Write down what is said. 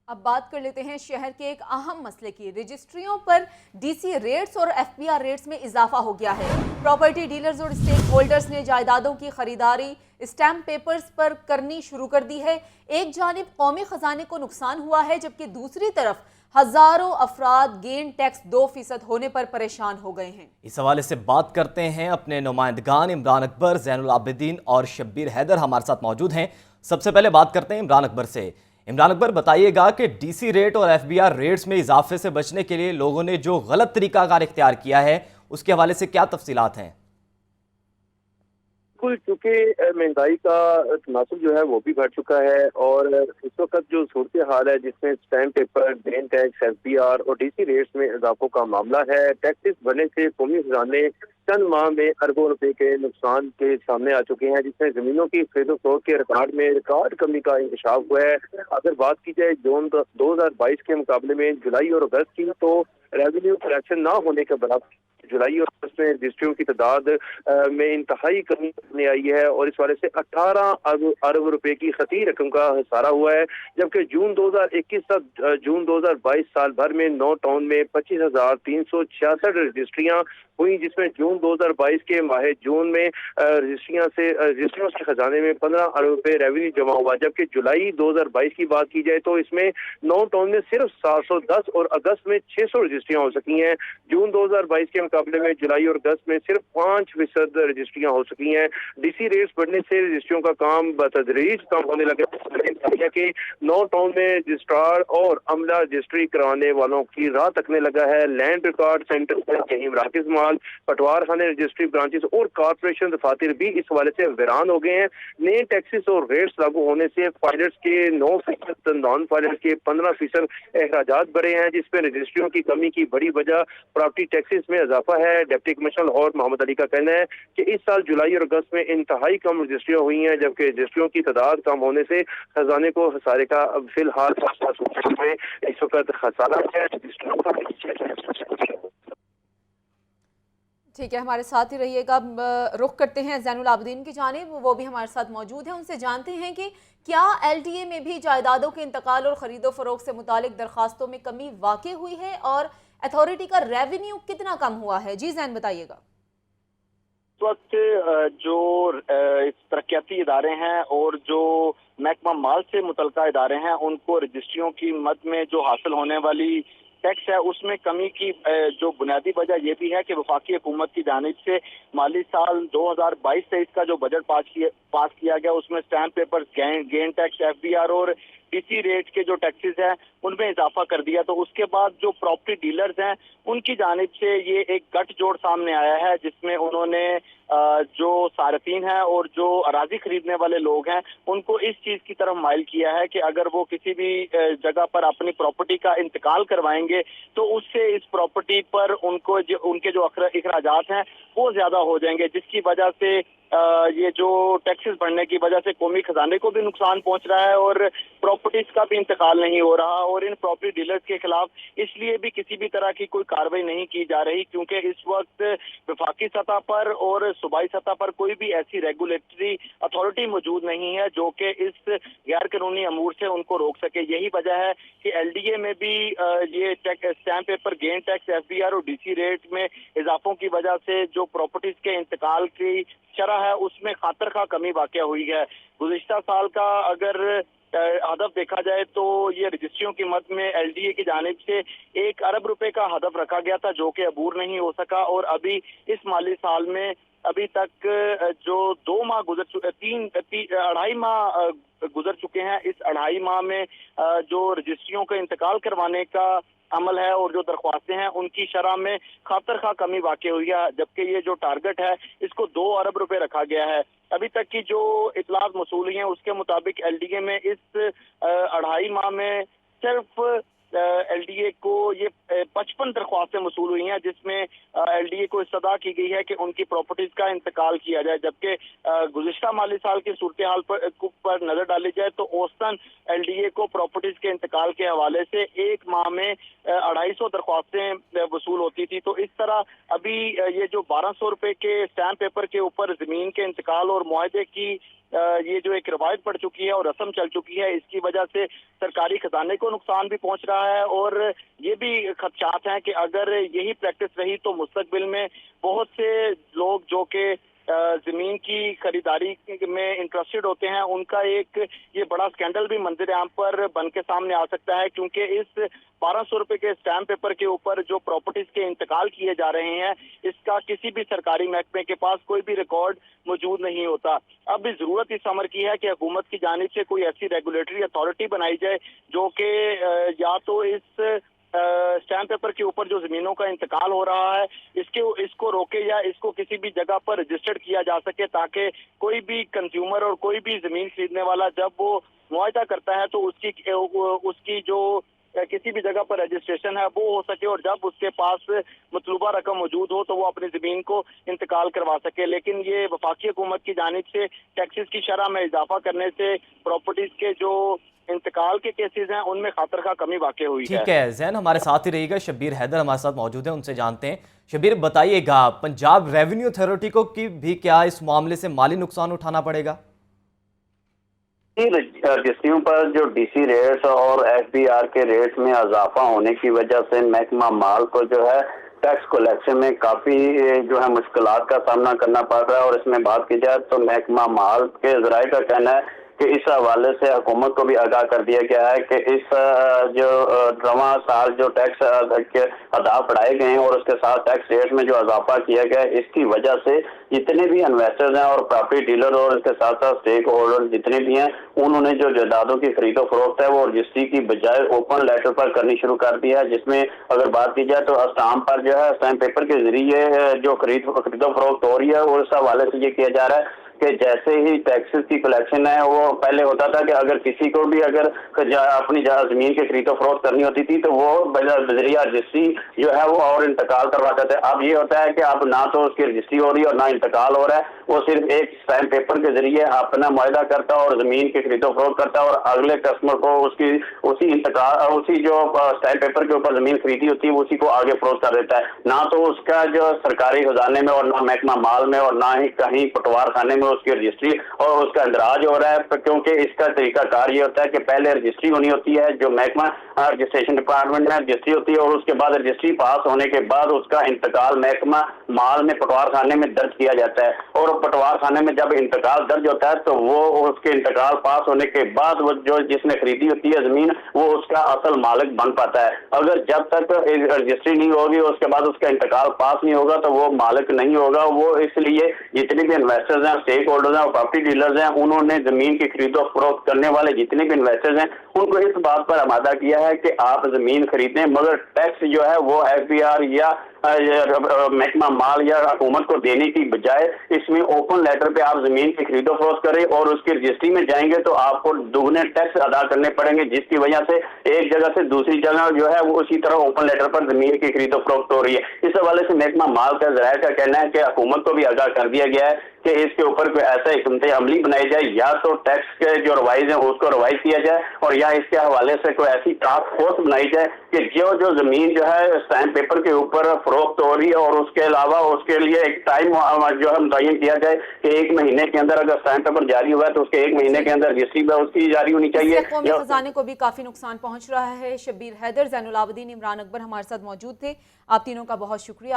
अब बात कर लेते हैं शहर के एक अहम मसले की। रजिस्ट्रियों पर डीसी रेट्स और एफबीआर रेट्स में इजाफा हो गया है। प्रॉपर्टी डीलर्स और स्टेक होल्डर्स ने जायदादों की खरीदारी स्टैम्प पेपर्स पर करनी शुरू कर दी है। एक जानिब कौमी खजाने को नुकसान हुआ है, जबकि दूसरी तरफ हजारों अफराद गेन टैक्स 2% होने पर परेशान हो गए हैं। इस हवाले से बात करते हैं अपने नुमाइंदगान इमरान अकबर, ज़ैनुल आबिदीन और शब्बीर हैदर हमारे साथ मौजूद हैं। सबसे पहले बात करते हैं इमरान अकबर से। इमरान अकबर, बताइएगा कि डीसी रेट और एफबीआर रेट्स में इजाफे से बचने के लिए लोगों ने जो गलत तरीकाकार इख्तियार किया है, उसके हवाले से क्या तफसीलात हैं? बिल्कुल, चूंकि महंगाई का तनासुब जो है वो भी बढ़ चुका है और इस वक्त जो सूरत हाल है जिसमें stamp paper, gain tax, FBR और डीसी रेट्स में इजाफों का मामला है। टैक्सेस बढ़ने से कौमी खजाने चंद माह में अरबों रुपए के नुकसान के सामने आ चुके हैं, जिसमें जमीनों की खरीदो फरोख्त के रिकॉर्ड में रिकॉर्ड कमी का इंकशाफ हुआ है। अगर बात की जाए जून 2022 के मुकाबले में जुलाई और अगस्त की, तो रेवेन्यू कलेक्शन ना होने के बराबर जुलाई और अगस्त में रजिस्ट्रियों की तादाद में इंतहाई कमी सामने आई है और इस वाले से 18 अरब रुपए की खती रकम का हिसारा हुआ है। जबकि जून 2021 तक जून 2022 साल भर में 9 टाउन में 25,366 रजिस्ट्रियां हुई, जिसमें जून 2022 के माह जून में रजिस्ट्रियों से खजाने में 15 अरब रुपए रेवेन्यू जमा हुआ। जबकि जुलाई 2022 की बात की जाए तो इसमें 9 टाउन में सिर्फ 710 और अगस्त में 600 रजिस्ट्रियां हो सकी हैं। जून 2022 के मुकाबले में जुलाई और अगस्त में सिर्फ 5% रजिस्ट्रियां हो सकी हैं। डीसी रेट्स बढ़ने से रजिस्ट्रियों का काम बतदरीज कम होने लगा कि 9 टाउन में रजिस्ट्रार और अमला रजिस्ट्री कराने वालों की राह तकने लगा है। लैंड रिकॉर्ड सेंटर मराकज माल, पटवार खाने, रजिस्ट्री ब्रांचेस और कारपोरेशन दफातर भी इस हवाले से वीरान हो गए हैं। नए टैक्सेस और रेट्स लागू होने से फाइलर्स के 9%, नॉन फाइलर्स के 15% अखराजात बढ़े हैं, जिसमें रजिस्ट्रियों की कमी की बड़ी वजह प्रॉपर्टी टैक्सेस में इजाफा है। डिप्टी कमिश्नर लाहौर मोहम्मद अली का कहना है कि इस साल जुलाई और अगस्त में इंतहाई कम रजिस्ट्रियां हुई हैं, जबकि रजिस्ट्रियों की तादाद कम होने से खजाने को खसारे का फिलहाल में इस वक्त खसारा है। ठीक है, हमारे साथ ही रहिएगा। रुख करते हैं ज़ैनुल आबिदीन की जानिब, वो भी हमारे साथ मौजूद हैं। उनसे जानते हैं कि क्या एलडीए में भी जायदादों के इंतकाल और ख़रीदो फरोख्त से मुतालिक दरख्वास्तों में कमी वाक़ई हुई है और अथॉरिटी का रेवेन्यू कितना कम हुआ है? जी ज़ैन, बताइएगा। इस वक्त जो तरक्याती इदारे हैं और जो महकमा माल से मुतल्लिका इदारे हैं, उनको रजिस्ट्रियों की मद में जो हासिल होने वाली टैक्स है उसमें कमी की जो बुनियादी वजह यह भी है कि वफाकी हुकूमत की जानिब से माली साल 2022-23 का जो बजट पास किया गया, उसमें stamp paper, gain tax, FBR और डीसी रेट के जो टैक्सेस हैं उनमें इजाफा कर दिया। तो उसके बाद जो प्रॉपर्टी डीलर्स हैं उनकी जानिब से ये एक गठजोड़ सामने आया है, जिसमें उन्होंने जो सारफीन है और जो अराजी खरीदने वाले लोग हैं उनको इस चीज की तरफ माइल किया है कि अगर वो किसी भी जगह पर अपनी प्रॉपर्टी का इंतकाल करवाएंगे तो उससे इस प्रॉपर्टी पर उनके जो अखराजात हैं वो ज्यादा हो जाएंगे, जिसकी वजह से ये जो टैक्सेस बढ़ने की वजह से कौमी खजाने को भी नुकसान पहुंच रहा है और प्रॉपर्टीज का भी इंतकाल नहीं हो रहा। और इन प्रॉपर्टी डीलर्स के खिलाफ इसलिए भी किसी भी तरह की कोई कार्रवाई नहीं की जा रही क्योंकि इस वक्त वफाकी सतह पर और सूबाई सतह पर कोई भी ऐसी रेगुलेटरी अथॉरिटी मौजूद नहीं है जो कि इस गैर कानूनी अमूर से उनको रोक सके। यही वजह है कि एलडीए में भी ये stamp paper, gain tax, FBR और डीसी रेट में इजाफों की वजह से जो प्रॉपर्टीज के इंतकाल की शरह है उसमें खातर खा कमी वाक़या हुई है। गुज़िश्ता साल का अगर हदफ देखा जाए तो ये रजिस्ट्रियों की मद में एलडीए की जानिब से 1 अरब रुपए का हदफ रखा गया था जो कि अबूर नहीं हो सका और अभी इस माली साल में अभी तक जो 2 माह अढ़ाई माह गुजर चुके हैं। इस अढ़ाई माह में जो रजिस्ट्रियों का इंतकाल करवाने का अमल है और जो दरख्वास्तें हैं उनकी शरह में खातर खा कमी वाक़ई हुई है, जबकि ये जो टारगेट है इसको 2 अरब रुपए रखा गया है। अभी तक की जो इतलात मौसूल हुई हैं उसके मुताबिक एलडीए में इस अढ़ाई माह में सिर्फ एलडीए को ये 55 दरख्वास्तें मौसूल हुई हैं, जिसमें एलडीए को इस्तदा की गई है कि उनकी प्रॉपर्टीज का इंतकाल किया जाए। जबकि गुज़िश्ता माली साल की सूरत हाल पर नजर डाली जाए तो औसतन एलडीए को प्रॉपर्टीज के इंतकाल के हवाले से एक माह में 250 दरख्वास्तें वसूल होती थी। तो इस तरह अभी ये जो 1200 रुपए के स्टैम्प पेपर के ऊपर जमीन के इंतकाल और मुआहदे की ये जो एक रवायत पड़ चुकी है और रस्म चल चुकी है, इसकी वजह से सरकारी खजाने को नुकसान भी पहुंच रहा है और ये भी खदशात हैं कि अगर यही प्रैक्टिस रही तो मुस्तकबिल में बहुत से लोग जो कि जमीन की खरीदारी में इंटरेस्टेड होते हैं, उनका एक ये बड़ा स्कैंडल भी मंजर आम पर बन के सामने आ सकता है, क्योंकि इस 1200 रुपए के स्टैम्प पेपर के ऊपर जो प्रॉपर्टीज के इंतकाल किए जा रहे हैं, इसका किसी भी सरकारी महकमे के पास कोई भी रिकॉर्ड मौजूद नहीं होता। अब भी जरूरत इस अमर की है कि हुकूमत की जानिब से कोई ऐसी रेगुलेटरी अथॉरिटी बनाई जाए जो कि या तो इस स्टैम्प पेपर के ऊपर जो जमीनों का इंतकाल हो रहा है इसको रोके या इसको किसी भी जगह पर रजिस्टर्ड किया जा सके, ताकि कोई भी कंज्यूमर और कोई भी जमीन खरीदने वाला जब वो मुआयदा करता है तो उसकी जो किसी भी जगह पर रजिस्ट्रेशन है वो हो सके, और जब उसके पास मतलूबा रकम मौजूद हो तो वो अपनी जमीन को इंतकाल करवा सके। लेकिन ये वफाकी हुकूमत की जानिब से टैक्सेस की शरह में इजाफा करने से प्रॉपर्टीज के जो इंतकाल के केसेस हैं उनमें खातर का कमी वाक़ई हुई है। ठीक है ज़ैन, हमारे साथ ही रहिएगा। शब्बीर हैदर हमारे साथ मौजूद हैं, उनसे जानते हैं। शब्बीर, बताइएगा पंजाब रेवेन्यू अथॉरिटी को की भी क्या इस मामले से माली नुकसान उठाना पड़ेगा? रजिस्ट्रियों पर जो डीसी रेट्स और एफबीआर के रेट्स में इजाफा होने की वजह से महकमा माल को जो है टैक्स कलेक्शन में काफी जो है मुश्किलात का सामना करना पड़ रहा है। और इसमें बात की जाए तो महकमा माल के ज़राए का कहना है कि इस हवाले से हुकूमत को भी आगाह कर दिया गया है कि इस जो रवां साल जो टैक्स के अदा बढ़ाए गए हैं और उसके साथ टैक्स रेट में जो इजाफा किया गया है, इसकी वजह से जितने भी इन्वेस्टर्स हैं और प्रॉपर्टी डीलर और इसके साथ साथ स्टेक होल्डर जितने भी हैं, उन्होंने जो जायदादों की खरीदो फरोख्त है वो रजिस्ट्री की बजाय ओपन लेटर पर करनी शुरू कर दिया है। जिसमें अगर बात की जाए तो स्टाम्प पर जो है स्टैम्प पेपर के जरिए जो खरीदो फरोख्त हो रही है, और इस हवाले से ये किया जा रहा है कि जैसे ही टैक्सेस की कलेक्शन है, वो पहले होता था कि अगर किसी को भी अगर अपनी जमीन की खरीदो फरोख्त करनी होती थी तो वो बजरिया रजिस्ट्री जो है वो और इंतकाल करवाते थे। अब ये होता है कि अब ना तो उसकी रजिस्ट्री हो रही है और ना इंतकाल हो रहा है, वो सिर्फ एक स्टैम्प पेपर के जरिए अपना मुआहदा करता है और जमीन की खरीदो फरोख्त करता है, और अगले कस्टमर को उसी जो स्टैम्प पेपर के ऊपर जमीन खरीदी होती है उसी को आगे फरोख्त कर देता है। ना तो उसका जो सरकारी खजाने में और ना महकमा माल में और ना ही कहीं पटवार खाने में उसकी रजिस्ट्री और उसका इंदराज हो रहा है, क्योंकि इसका तरीका कार ये होता है कि पहले रजिस्ट्री होनी होती है, जो महकमा रजिस्ट्रेशन डिपार्टमेंट में रजिस्ट्री होती है, और उसके बाद रजिस्ट्री पास होने के बाद उसका इंतकाल महकमा माल में पटवार खाने में दर्ज किया जाता है। और पटवार खाने में जब इंतकाल दर्ज होता है तो वो उसके इंतकाल पास होने के बाद वो जो जिसने खरीदी होती है जमीन वो उसका असल मालिक बन पाता है। अगर जब तक रजिस्ट्री नहीं होगी उसके बाद उसका इंतकाल पास नहीं होगा तो वो मालिक नहीं होगा। वो इसलिए जितने भी इन्वेस्टर्स हैं, स्टेक होल्डर्स हैं और प्रॉपर्टी डीलर्स हैं, उन्होंने जमीन की खरीदो फरोख्त करने वाले जितने भी इन्वेस्टर्स हैं उनको इस बात पर आमादा किया है कि आप जमीन खरीदें, मगर टैक्स जो है वो एफबीआर या महकमा माल या हुकूमत को देने की बजाय इसमें ओपन लेटर पे आप जमीन की खरीदो फरोख्त करें, और उसकी रजिस्ट्री में जाएंगे तो आपको दुगने टैक्स अदा करने पड़ेंगे, जिसकी वजह से एक जगह से दूसरी जगह जो है वो उसी तरह ओपन लेटर पर जमीन की खरीदो फरोख्त हो रही है। इस हवाले से महकमा माल का ज़राए का कहना है कि हुकूमत को भी आगाह कर दिया गया है कि इसके ऊपर कोई ऐसा हिकमत अमली बनाई जाए, या तो टैक्स के जो रवाइज है उसको रवाइज किया जाए, और या इसके हवाले से कोई ऐसी टास्क फोर्स बनाई जाए कि जो जमीन जो है स्टैम्प पेपर के ऊपर फरोख्त हो रही है और उसके अलावा उसके लिए एक टाइम जो है मुतय्यन किया जाए कि 1 महीने के अंदर अगर स्टैम्प पेपर जारी हुआ है तो उसके 1 महीने के अंदर रजिस्ट्री उसकी जारी होनी चाहिए। कौमी खजाने को भी काफी नुकसान पहुंच रहा है। शब्बीर हैदर, ज़ैनुल आबिदीन, इमरान अकबर हमारे साथ मौजूद थे। आप तीनों का बहुत शुक्रिया।